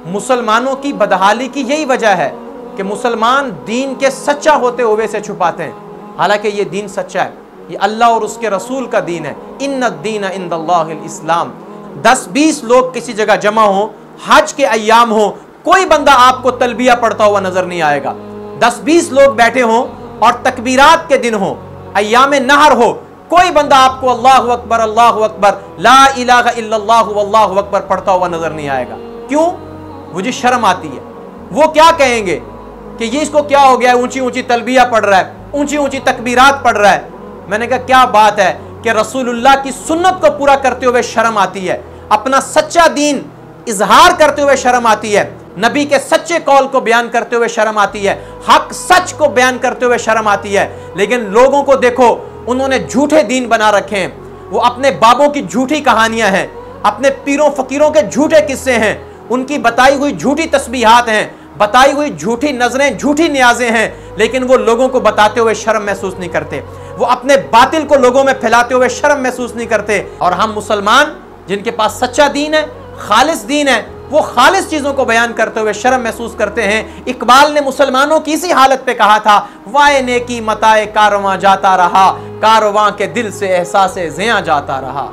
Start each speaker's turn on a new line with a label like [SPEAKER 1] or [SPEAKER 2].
[SPEAKER 1] मुसलमानों की बदहाली की यही वजह है कि मुसलमान दीन के सच्चा होते हुए से छुपाते हैं, हालांकि ये दीन सच्चा है, ये अल्लाह और उसके रसूल का दीन है। इन्नद-दीन इंदल्लाहिल इस्लाम। 10-20 लोग किसी जगह जमा हो, हज के अय्याम हो, कोई बंदा आपको तलबिया पढ़ता हुआ नजर नहीं आएगा। 10-20 लोग बैठे हों और तकबीरात के दिन हो, अय्याम नहर हो, कोई बंदा आपको अल्लाहु अकबर ला इलाहा इल्लल्लाहु वल्लाहु अकबर पढ़ता हुआ नजर नहीं आएगा। क्यों? मुझे शर्म आती है। वो क्या कहेंगे कि ये इसको क्या हो गया है, ऊंची ऊंची तलबिया पढ़ रहा है, ऊंची ऊंची तकबीरात पढ़ रहा है। मैंने कहा क्या बात है कि रसूलुल्लाह की सुन्नत को पूरा करते हुए शर्म आती है, अपना सच्चा दीन इजहार करते हुए शर्म आती है, नबी के सच्चे कौल को बयान करते हुए शर्म आती है, हक सच को बयान करते हुए शर्म आती है। लेकिन लोगों को देखो, उन्होंने झूठे दीन बना रखे हैं, वो अपने बाबों की झूठी कहानियां हैं, अपने पीरों फकीरों के झूठे किस्से हैं, उनकी बताई हुई झूठी तस्बीहात हैं, बताई हुई झूठी नजरें, झूठी न्याजें हैं, लेकिन वो लोगों को बताते हुए शर्म महसूस नहीं करते, वो अपने बातिल को लोगों में फैलाते हुए शर्म महसूस नहीं करते। और हम मुसलमान जिनके पास सच्चा दीन है, खालिस दीन है, वो खालिस चीजों को बयान करते हुए शर्म महसूस करते हैं। इकबाल ने मुसलमानों की इसी हालत पे कहा था, वाए नेकी मताए कारवां जाता रहा, कारवां के दिल से एहसास ज़िया जाता रहा।